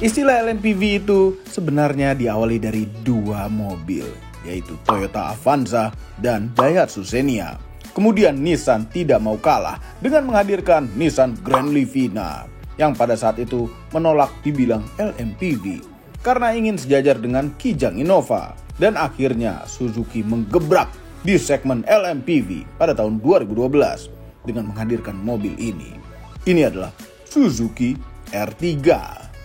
Istilah LMPV itu sebenarnya diawali dari dua mobil, yaitu Toyota Avanza dan Daihatsu Xenia. Kemudian Nissan tidak mau kalah dengan menghadirkan Nissan Grand Livina yang pada saat itu menolak dibilang LMPV karena ingin sejajar dengan Kijang Innova. Dan akhirnya Suzuki menggebrak di segmen LMPV pada tahun 2012 dengan menghadirkan mobil ini. Ini adalah Suzuki R3.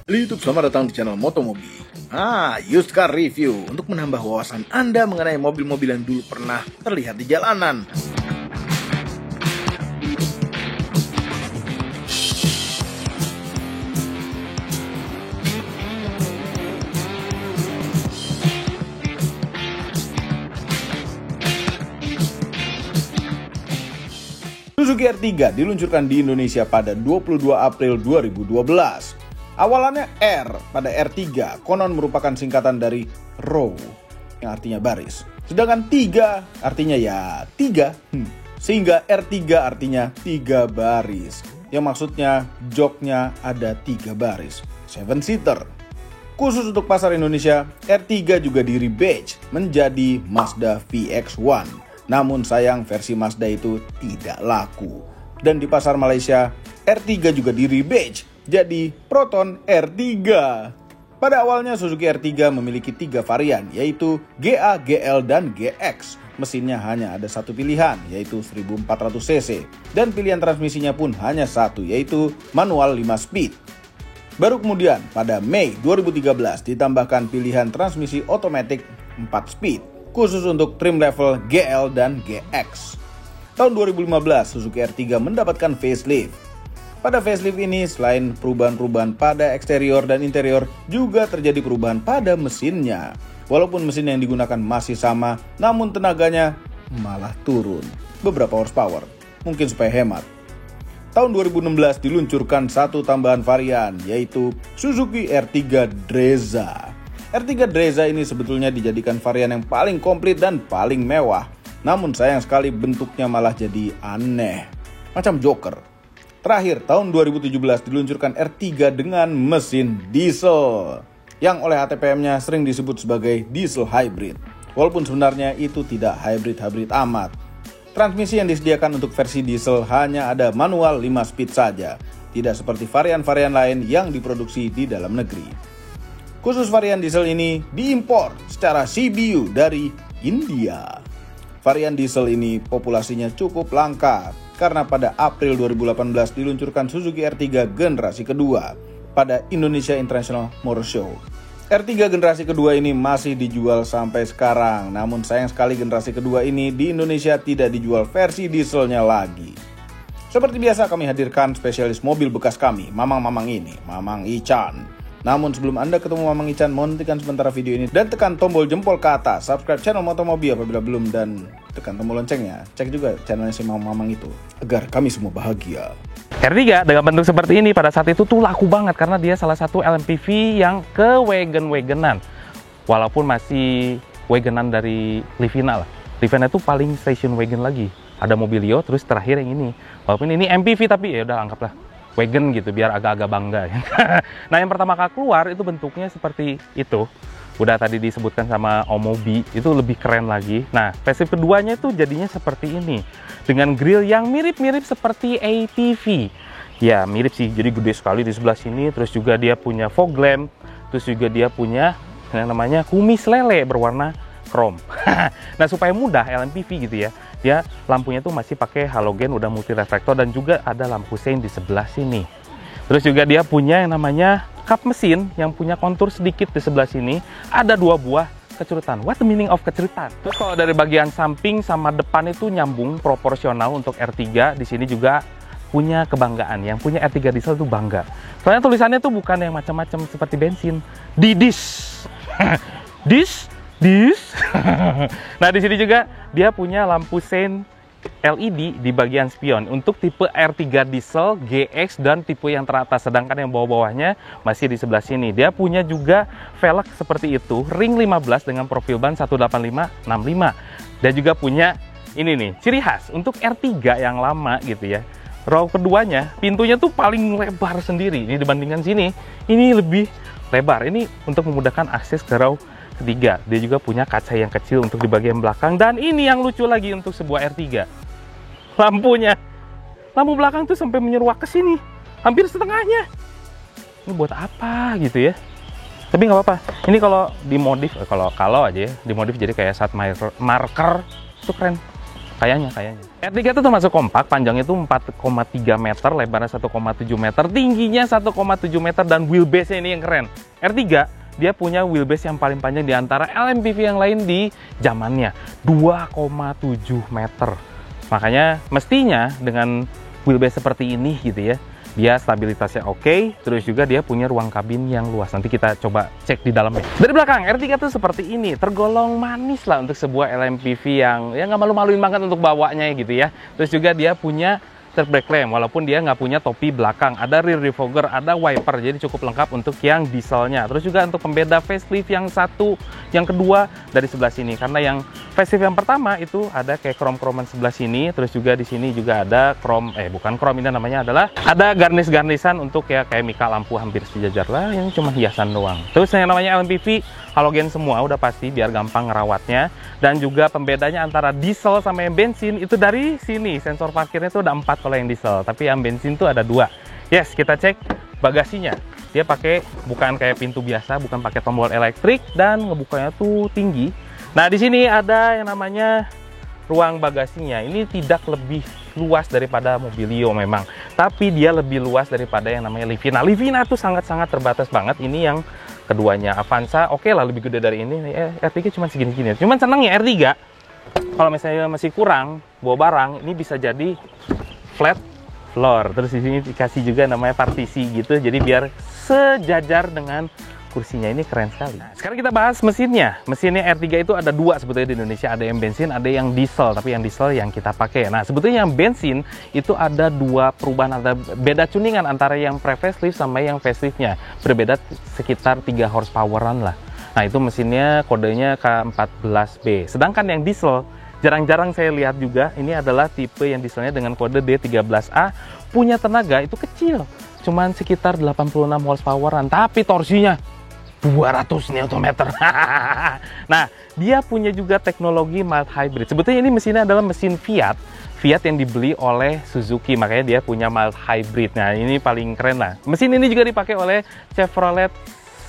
YouTube, selamat datang di channel Motomobi. Used car review untuk menambah wawasan Anda mengenai mobil-mobil yang dulu pernah terlihat di jalanan. Suzuki R3 diluncurkan di Indonesia pada 22 April 2012. Awalannya R pada R3 konon merupakan singkatan dari row yang artinya baris. Sedangkan 3 artinya ya 3, sehingga R3 artinya 3 baris. Yang maksudnya joknya ada 3 baris, 7-seater. Khusus untuk pasar Indonesia, R3 juga di rebadge menjadi Mazda VX1. Namun sayang versi Mazda itu tidak laku. Dan di pasar Malaysia, R3 juga di rebadge jadi Proton R3. Pada awalnya Suzuki R3 memiliki 3 varian, yaitu GA, GL, dan GX. Mesinnya hanya ada satu pilihan, yaitu 1400cc. Dan pilihan transmisinya pun hanya satu, yaitu manual 5 speed. Baru kemudian pada Mei 2013 ditambahkan pilihan transmisi otomatis 4 speed, khusus untuk trim level GL dan GX. Tahun 2015 Suzuki R3 mendapatkan facelift. Pada facelift ini selain perubahan-perubahan pada eksterior dan interior, juga terjadi perubahan pada mesinnya. Walaupun mesin yang digunakan masih sama, namun tenaganya malah turun beberapa horsepower, mungkin supaya hemat. Tahun 2016 diluncurkan satu tambahan varian, yaitu Suzuki R3 Drezza. R3 Drezza ini sebetulnya dijadikan varian yang paling komplit dan paling mewah. Namun sayang sekali bentuknya malah jadi aneh, macam Joker. Terakhir, tahun 2017 diluncurkan R3 dengan mesin diesel yang oleh ATPM-nya sering disebut sebagai diesel hybrid. Walaupun sebenarnya itu tidak hybrid-hybrid amat. Transmisi yang disediakan untuk versi diesel hanya ada manual 5 speed saja, tidak seperti varian-varian lain yang diproduksi di dalam negeri. Khusus varian diesel ini diimpor secara CBU dari India. Varian diesel ini populasinya cukup langka, karena pada April 2018 diluncurkan Suzuki R3 generasi kedua pada Indonesia International Motor Show. R3 generasi kedua ini masih dijual sampai sekarang, namun sayang sekali generasi kedua ini di Indonesia tidak dijual versi dieselnya lagi. Seperti biasa kami hadirkan spesialis mobil bekas kami, Mamang ini, Mamang Ican. Namun sebelum Anda ketemu Mamang Ican, mohon hentikan sementara video ini dan tekan tombol jempol ke atas, subscribe channel Motomobi apabila belum, dan tekan tombol loncengnya. Cek juga channelnya si Mamang itu, agar kami semua bahagia. R3 dengan bentuk seperti ini pada saat itu tuh laku banget karena dia salah satu LMPV yang ke wagon-wagonan. Walaupun masih wagonan dari Livina lah. Livina itu paling station wagon lagi. Ada Mobilio, terus terakhir yang ini. Walaupun ini MPV tapi ya udah anggaplah wagon gitu biar agak-agak bangga. Nah, yang pertama kali keluar itu bentuknya seperti itu. Udah tadi disebutkan sama Omobi, itu lebih keren lagi. Nah, facelift keduanya itu jadinya seperti ini. Dengan grill yang mirip-mirip seperti ATV. Ya, mirip sih, jadi gede sekali di sebelah sini. Terus juga dia punya fog lamp. Terus juga dia punya yang namanya kumis lele berwarna chrome. Nah, supaya mudah LMPV gitu ya. Dia lampunya tuh masih pakai halogen, udah multi reflektor, dan juga ada lampu sein di sebelah sini. Terus juga dia punya yang namanya kap mesin yang punya kontur sedikit di sebelah sini. Ada 2 buah kecerutan. What the meaning of kecerutan? Terus kalau dari bagian samping sama depan itu nyambung proporsional untuk R3. Di sini juga punya kebanggaan. Yang punya R3 diesel tuh bangga. Soalnya tulisannya tuh bukan yang macam-macam seperti bensin. Didis. Dis. Nah, di sini juga dia punya lampu sein LED di bagian spion untuk tipe R3 diesel, GX, dan tipe yang teratas. Sedangkan yang bawah-bawahnya masih di sebelah sini. Dia punya juga velg seperti itu, ring 15 dengan profil ban 185/65. Dan juga punya ini nih, ciri khas untuk R3 yang lama gitu ya. Row keduanya, pintunya tuh paling lebar sendiri. Ini dibandingkan sini, ini lebih lebar. Ini untuk memudahkan akses ke row ketiga. Dia juga punya kaca yang kecil untuk di bagian belakang. Dan ini yang lucu lagi untuk sebuah R3. Lampunya. Lampu belakang tuh sampai menyeruak ke sini. Hampir setengahnya. Ini buat apa gitu ya? Tapi nggak apa-apa. Ini kalau dimodif, kalau aja ya, dimodif jadi kayak saat marker itu keren. Kayaknya. R3 itu termasuk kompak, panjangnya itu 4,3 meter, lebarnya 1,7 meter, tingginya 1,7 meter, dan wheelbase-nya ini yang keren. R3 dia punya wheelbase yang paling panjang di antara LMPV yang lain di zamannya, 2,7 meter. Makanya mestinya dengan wheelbase seperti ini gitu ya, dia stabilitasnya oke, terus juga dia punya ruang kabin yang luas. Nanti kita coba cek di dalamnya. Dari belakang, R3 tuh seperti ini, tergolong manis lah untuk sebuah LMPV yang ya nggak malu-maluin banget untuk bawanya gitu ya. Terus juga dia punya third brake lamp, walaupun dia nggak punya topi belakang. Ada rear defogger, ada wiper, jadi cukup lengkap untuk yang dieselnya. Terus juga untuk pembeda facelift yang satu, yang kedua dari sebelah sini. Karena yang facelift yang pertama itu ada kayak krom-kroman sebelah sini. Terus juga di sini juga ada krom, bukan krom, ini namanya adalah ada garnish-garnishan untuk ya kayak mika lampu hampir sejajar lah, yang cuma hiasan doang. Terus yang namanya LMPV halogen semua udah pasti biar gampang ngerawatnya. Dan juga pembedanya antara diesel sama yang bensin itu dari sini. Sensor parkirnya itu ada 4 kalau yang diesel, tapi yang bensin tuh ada 2. Yes, kita cek bagasinya. Dia pakai bukan kayak pintu biasa, bukan pakai tombol elektrik, dan ngebukanya tuh tinggi. Nah, di sini ada yang namanya ruang bagasinya. Ini tidak lebih luas daripada Mobilio memang, tapi dia lebih luas daripada yang namanya Livina. Livina tuh sangat-sangat terbatas banget. Ini yang keduanya. Avanza oke lah lebih gede dari ini. R3 cuma segini-segini. Cuman seneng ya R3 kalau misalnya masih kurang bawa barang, ini bisa jadi flat floor. Terus di sini dikasih juga namanya partisi gitu, jadi biar sejajar dengan kursinya. Ini keren sekali. Nah, sekarang kita bahas mesinnya. Mesinnya R3 itu ada 2 sebetulnya di Indonesia. Ada yang bensin, ada yang diesel. Tapi yang diesel yang kita pakai. Nah, sebetulnya yang bensin itu ada 2 perubahan, ada beda tuningan antara yang pre-facelift sama yang faceliftnya. Berbeda sekitar 3 horsepower-an lah. Nah, itu mesinnya kodenya K14B. Sedangkan yang diesel jarang-jarang saya lihat juga. Ini adalah tipe yang dieselnya dengan kode D13A. Punya tenaga itu kecil. Cuman sekitar 86 horsepower-an. Tapi torsinya 200 Nm. Nah, dia punya juga teknologi mild hybrid. Sebetulnya ini mesinnya adalah mesin Fiat yang dibeli oleh Suzuki, makanya dia punya mild hybrid. Nah, ini paling keren lah. Mesin ini juga dipakai oleh Chevrolet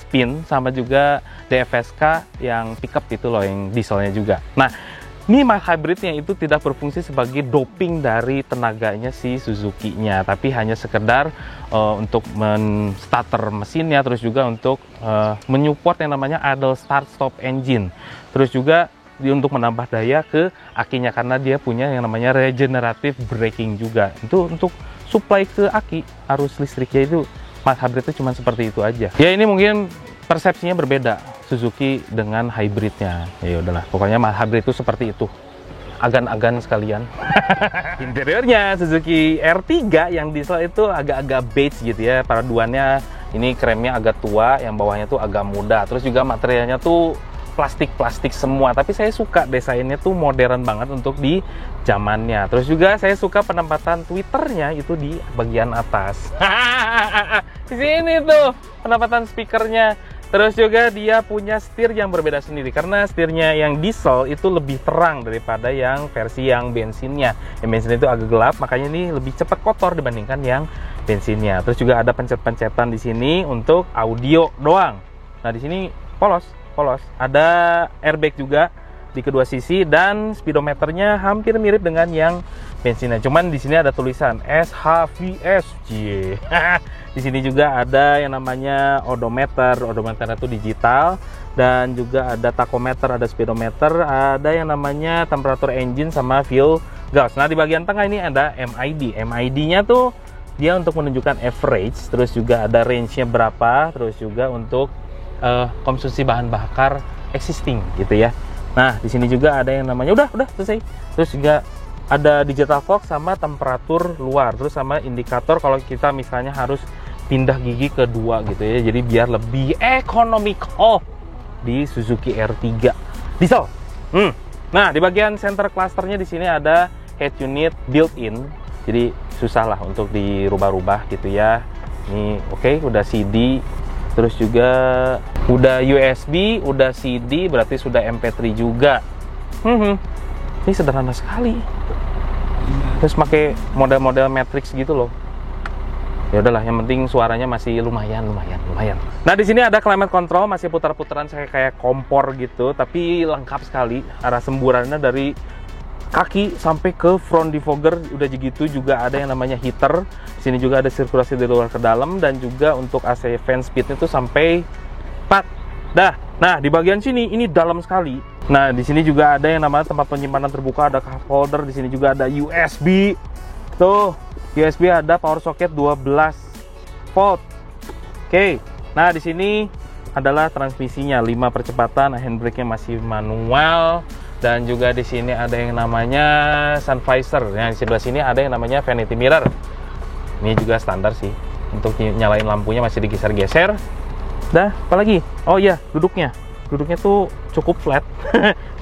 Spin sama juga DFSK yang pickup itu loh, yang dieselnya juga. Nah, ini mild hybridnya itu tidak berfungsi sebagai doping dari tenaganya si Suzuki-nya, tapi hanya sekedar untuk men-starter mesinnya, terus juga untuk menyupport yang namanya idle start stop engine. Terus juga untuk menambah daya ke akinya, karena dia punya yang namanya regenerative braking juga. Itu untuk supply ke aki arus listriknya itu mild hybrid itu cuma seperti itu aja. Ya, ini mungkin persepsinya berbeda Suzuki dengan hybridnya. Ya udahlah, pokoknya mild hybrid itu seperti itu. Agan-agan sekalian. Interiornya Suzuki R3 yang diesel itu agak-agak beige gitu ya. Paraduannya ini kremnya agak tua, yang bawahnya tuh agak muda. Terus juga materialnya tuh plastik-plastik semua. Tapi saya suka desainnya tuh modern banget untuk di zamannya. Terus juga saya suka penempatan tweeternya itu di bagian atas. Di sini tuh penempatan speakernya. Terus juga dia punya setir yang berbeda sendiri, karena setirnya yang diesel itu lebih terang daripada yang versi yang bensinnya. Yang bensin itu agak gelap, makanya ini lebih cepat kotor dibandingkan yang bensinnya. Terus juga ada pencet-pencetan di sini untuk audio doang. Nah, di sini polos. Ada airbag juga di kedua sisi, dan speedometernya hampir mirip dengan yang bensinnya. Cuman di sini ada tulisan SHVS. Di sini juga ada yang namanya odometer. Odometer itu digital, dan juga ada tachometer, ada speedometer, ada yang namanya temperatur engine sama fuel gauge. Nah, di bagian tengah ini ada MID. MID-nya tuh dia untuk menunjukkan average, terus juga ada range-nya berapa, terus juga untuk konsumsi bahan bakar existing gitu ya. Nah, di sini juga ada yang namanya udah selesai. Terus juga ada digital clock sama temperatur luar, terus sama indikator kalau kita misalnya harus pindah gigi kedua gitu ya. Jadi biar lebih economical di Suzuki R3 diesel. Nah, di bagian center clusternya di sini ada head unit built-in. Jadi susah lah untuk dirubah-rubah gitu ya. Ini oke, udah CD. Terus juga udah USB, udah CD, berarti sudah MP3 juga. Ini sederhana sekali. Terus pakai model-model Matrix gitu loh. Ya udahlah, yang penting suaranya masih lumayan. Nah, di sini ada climate control, masih putar-putaran kayak kompor gitu, tapi lengkap sekali. Arah semburannya dari kaki sampai ke front defogger udah gitu. Juga ada yang namanya heater. Di sini juga ada sirkulasi dari luar ke dalam, dan juga untuk AC fan speednya tuh sampai 4. Nah, di bagian sini ini dalam sekali. Nah, di sini juga ada yang namanya tempat penyimpanan terbuka, ada cup holder. Di sini juga ada USB. Tuh, USB ada power socket 12 volt. Oke. Nah, di sini adalah transmisinya 5 percepatan, handbrake-nya masih manual. Dan juga di sini ada yang namanya sun visor. Yang di sebelah sini ada yang namanya vanity mirror. Ini juga standar sih. Untuk nyalain lampunya masih digeser-geser. Apalagi? Oh iya, duduknya tuh cukup flat.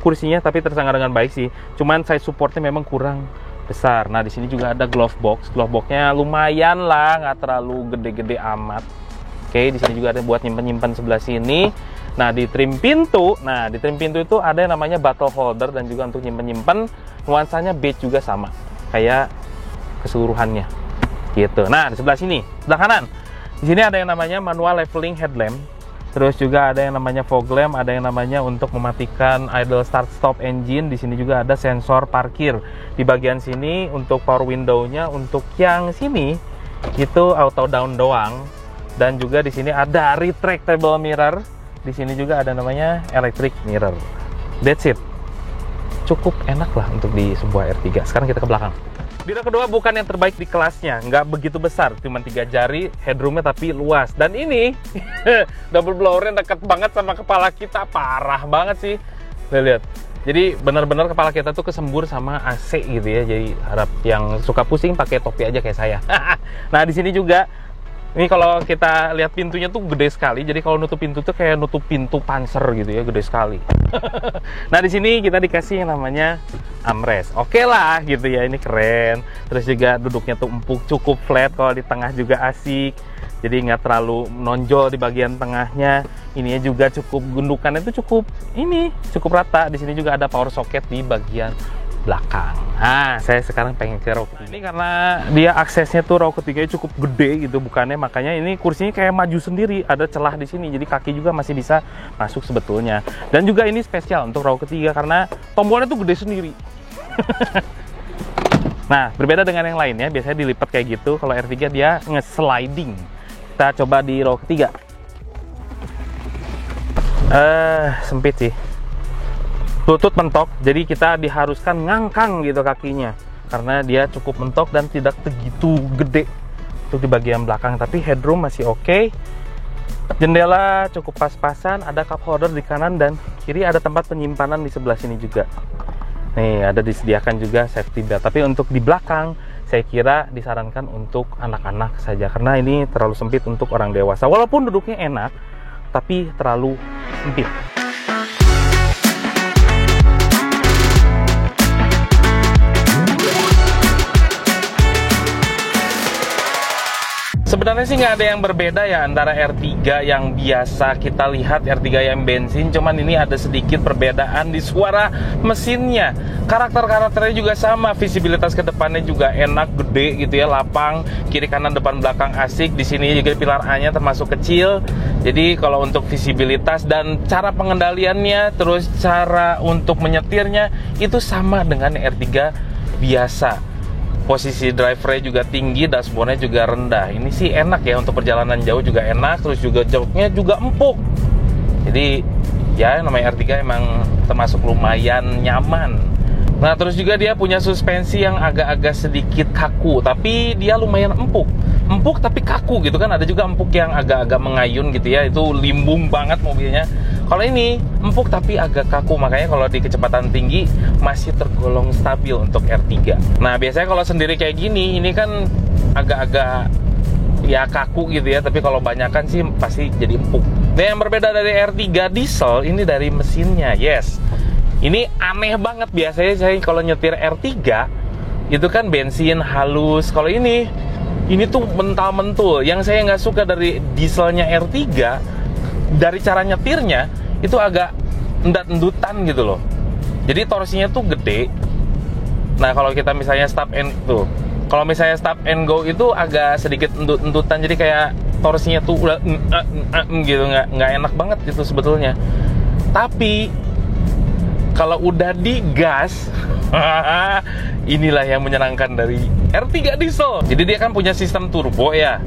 Kursinya tapi tersangga dengan baik sih. Cuman size supportnya memang kurang besar. Nah, di sini juga ada glove box. Glove boxnya lumayan lah, nggak terlalu gede-gede amat. Oke, di sini juga ada buat nyimpen-nyimpen sebelah sini. Nah, di trim pintu itu ada yang namanya bottle holder, dan juga untuk nyimpen-nyimpen. Nuansanya beige juga sama kayak keseluruhannya gitu. Nah, di sebelah sini, sebelah kanan, di sini ada yang namanya manual leveling headlamp. Terus juga ada yang namanya fog lamp, ada yang namanya untuk mematikan idle start stop engine. Di sini juga ada sensor parkir. Di bagian sini untuk power window-nya, untuk yang sini itu auto down doang. Dan juga di sini ada retractable mirror. Di sini juga ada namanya electric mirror. That's it. Cukup enak lah untuk di sebuah R3. Sekarang kita ke belakang. Di row kedua bukan yang terbaik di kelasnya, nggak begitu besar, cuma 3 jari, headroomnya tapi luas. Dan ini double blowernya dekat banget sama kepala kita, parah banget sih. Lihat, jadi benar-benar kepala kita tuh kesembur sama AC gitu ya. Jadi harap yang suka pusing pakai topi aja kayak saya. Nah, di sini juga ini kalau kita lihat pintunya tuh gede sekali. Jadi kalau nutup pintu tuh kayak nutup pintu panser gitu ya, gede sekali. Nah, di sini kita dikasih yang namanya armrest. Oke lah gitu ya, ini keren. Terus juga duduknya tuh empuk, cukup flat. Kalau di tengah juga asik. Jadi nggak terlalu menonjol di bagian tengahnya. Ininya juga cukup, gundukannya tuh cukup rata. Di sini juga ada power socket di bagian belakang. Nah, saya sekarang pengen ke row ketiga. Ini karena dia aksesnya tuh row ketiganya cukup gede gitu, bukannya, makanya ini kursinya kayak maju sendiri, ada celah di sini, jadi kaki juga masih bisa masuk sebetulnya. Dan juga ini spesial untuk row ketiga karena tombolnya tuh gede sendiri. Nah, berbeda dengan yang lainnya, biasanya dilipat kayak gitu. Kalau R3 dia nge-sliding. Kita coba di row ketiga. Sempit sih. Lutut mentok, jadi kita diharuskan ngangkang gitu kakinya karena dia cukup mentok dan tidak begitu gede untuk di bagian belakang. Tapi headroom masih oke. Jendela cukup pas-pasan, ada cup holder di kanan dan kiri, ada tempat penyimpanan di sebelah sini juga. Nih, ada disediakan juga safety belt. Tapi untuk di belakang saya kira disarankan untuk anak-anak saja karena ini terlalu sempit untuk orang dewasa. Walaupun duduknya enak, tapi terlalu sempit. Sebenarnya sih nggak ada yang berbeda ya antara R3 yang biasa kita lihat, R3 yang bensin, cuman ini ada sedikit perbedaan di suara mesinnya. Karakternya juga sama, visibilitas ke depannya juga enak, gede gitu ya, lapang, kiri kanan depan belakang asik. Di sini juga pilar A-nya termasuk kecil. Jadi kalau untuk visibilitas dan cara pengendaliannya, terus cara untuk menyetirnya itu sama dengan R3 biasa. Posisi drivernya juga tinggi, dashboardnya juga rendah. Ini sih enak ya, untuk perjalanan jauh juga enak. Terus juga joknya juga empuk. Jadi ya namanya R3 emang termasuk lumayan nyaman. Nah, terus juga dia punya suspensi yang agak-agak sedikit kaku, tapi dia lumayan empuk tapi kaku gitu kan. Ada juga empuk yang agak-agak mengayun gitu ya, itu limbung banget mobilnya. Kalau ini empuk tapi agak kaku, makanya kalau di kecepatan tinggi masih tergolong stabil untuk R3. Nah, biasanya kalau sendiri kayak gini, ini kan agak-agak ya kaku gitu ya, tapi kalau banyakan sih pasti jadi empuk. Nah, yang berbeda dari R3 diesel ini dari mesinnya. Yes, ini aneh banget. Biasanya saya kalau nyetir R3 itu kan bensin halus. Kalau ini Ini tuh mental-mentul. Yang saya nggak suka dari dieselnya R3, dari cara nyetirnya itu agak endat-endutan gitu loh. Jadi torsinya tuh gede. Nah kalau kita misalnya stop and go itu agak sedikit endut-endutan. Jadi kayak torsinya tuh udah gitu, nggak enak banget itu sebetulnya. Tapi kalau udah digas, inilah yang menyenangkan dari R3 diesel. Jadi dia kan punya sistem turbo ya.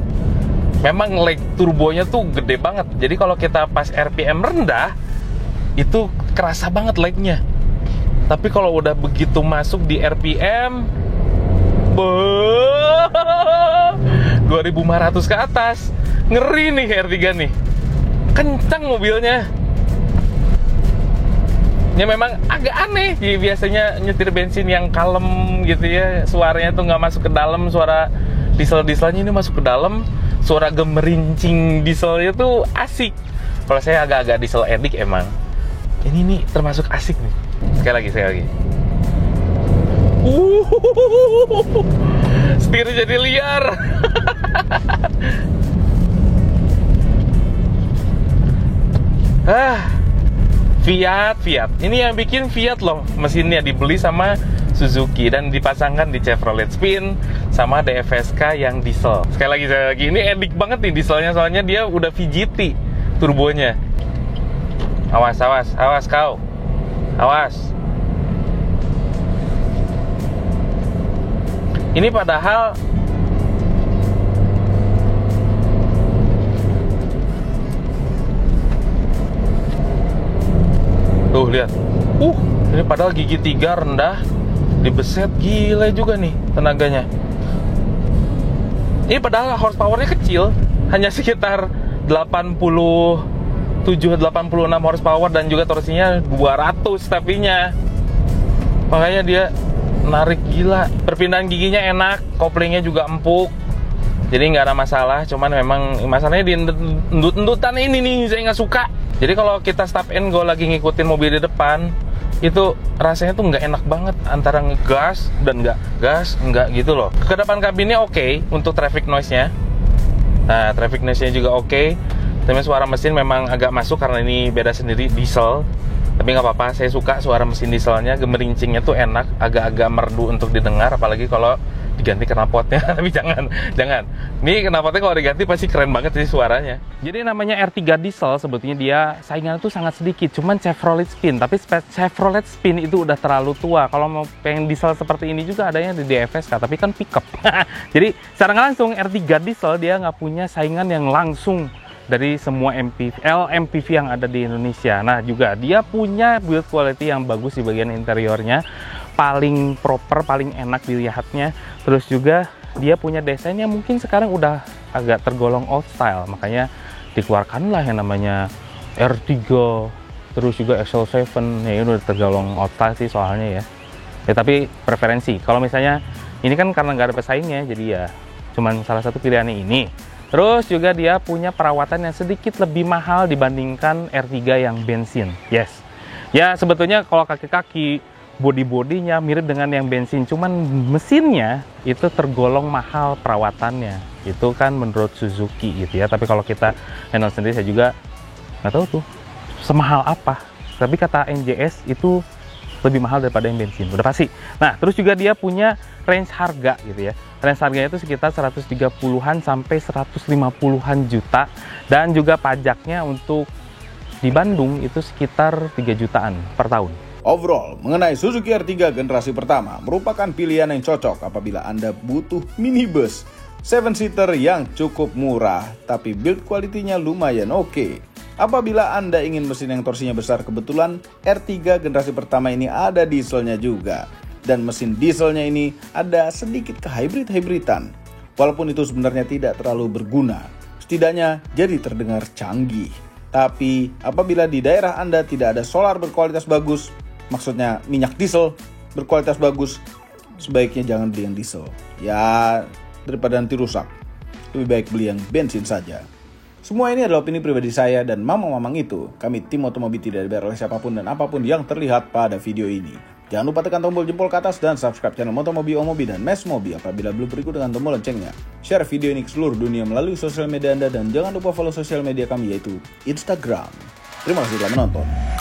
Memang lag turbonya tuh gede banget. Jadi kalau kita pas RPM rendah, itu kerasa banget lagnya. Tapi kalau udah begitu masuk di RPM 2500 ke atas, ngeri nih R3 nih. Kencang mobilnya. Ya memang agak aneh. Biasanya nyetir bensin yang kalem gitu ya, suaranya tuh nggak masuk ke dalam. Suara dieselnya ini masuk ke dalam. Suara gemerincing dieselnya tuh asik. Kalau saya agak-agak diesel edik emang. Ini nih termasuk asik nih. Sekali lagi. Setir jadi liar. Fiat. Ini yang bikin Fiat loh. Mesinnya dibeli sama Suzuki dan dipasangkan di Chevrolet Spin sama DFSK yang diesel. Sekali lagi, ini edik banget nih dieselnya, soalnya dia udah VGT turbonya. Awas kau. Awas. Ini padahal tuh lihat. Ini padahal gigi 3 rendah, dibeset, gila juga nih tenaganya. Ini padahal horsepowernya kecil, hanya sekitar 86 horsepower dan juga torsinya 200 tapinya. Makanya dia narik gila. Perpindahan giginya enak, koplingnya juga empuk. Jadi nggak ada masalah, cuman memang masalahnya di endut-endutan ini nih, saya nggak suka. Jadi kalau kita stop and go lagi ngikutin mobil di depan, itu rasanya tuh nggak enak banget antara ngegas dan nggak gas, nggak gitu loh. Kedepan kabinnya oke untuk traffic noise-nya. Nah, traffic noise-nya juga oke. Tapi suara mesin memang agak masuk karena ini beda sendiri diesel. Tapi nggak apa-apa, saya suka suara mesin dieselnya, gemerincingnya tuh enak, agak-agak merdu untuk didengar, apalagi kalau diganti knalpotnya. Tapi jangan. Ini knalpotnya kalau diganti pasti keren banget sih suaranya. Jadi namanya R3 diesel, sebetulnya dia saingannya tuh sangat sedikit, cuman Chevrolet Spin. Tapi Chevrolet Spin itu udah terlalu tua. Kalau mau pengen diesel seperti ini juga adanya di DFSK, tapi kan pickup. Jadi secara langsung R3 diesel dia nggak punya saingan yang langsung dari semua LMPV yang ada di Indonesia. Nah juga dia punya build quality yang bagus di bagian interiornya, paling proper, paling enak dilihatnya. Terus juga dia punya desain yang mungkin sekarang udah agak tergolong old style, makanya dikeluarkanlah yang namanya R3, terus juga XL7. Ya ini udah tergolong old style sih soalnya ya. Tapi preferensi. Kalau misalnya ini kan karena nggak ada pesaingnya, jadi ya cuman salah satu pilihannya ini. Terus juga dia punya perawatan yang sedikit lebih mahal dibandingkan R3 yang bensin. Yes. Ya sebetulnya kalau kaki-kaki, body-bodinya mirip dengan yang bensin, cuman mesinnya itu tergolong mahal perawatannya. Itu kan menurut Suzuki gitu ya. Tapi kalau kita handle sendiri, saya juga nggak tahu tuh semahal apa. Tapi kata NJS itu lebih mahal daripada yang bensin, udah pasti. Nah, terus juga dia punya range harga gitu ya. Range harganya itu sekitar 130-an sampai 150-an juta. Dan juga pajaknya untuk di Bandung itu sekitar 3 jutaan per tahun. Overall, mengenai Suzuki R3 generasi pertama merupakan pilihan yang cocok apabila Anda butuh minibus 7-seater yang cukup murah, tapi build quality-nya lumayan oke. Apabila Anda ingin mesin yang torsinya besar, kebetulan R3 generasi pertama ini ada dieselnya juga. Dan mesin dieselnya ini ada sedikit kehybrid-hybridan. Walaupun itu sebenarnya tidak terlalu berguna, setidaknya jadi terdengar canggih. Tapi apabila di daerah Anda tidak ada solar berkualitas bagus, maksudnya minyak diesel berkualitas bagus, sebaiknya jangan beli yang diesel. Ya, daripada nanti rusak, lebih baik beli yang bensin saja. Semua ini adalah opini pribadi saya dan mamang-mamang itu. Kami tim Otomobil tidak dibayar oleh siapapun dan apapun yang terlihat pada video ini. Jangan lupa tekan tombol jempol ke atas dan subscribe channel Motomobi, Omobi, dan Mesmobi apabila belum berikut dengan tombol loncengnya. Share video ini ke seluruh dunia melalui sosial media Anda dan jangan lupa follow sosial media kami yaitu Instagram. Terima kasih telah menonton.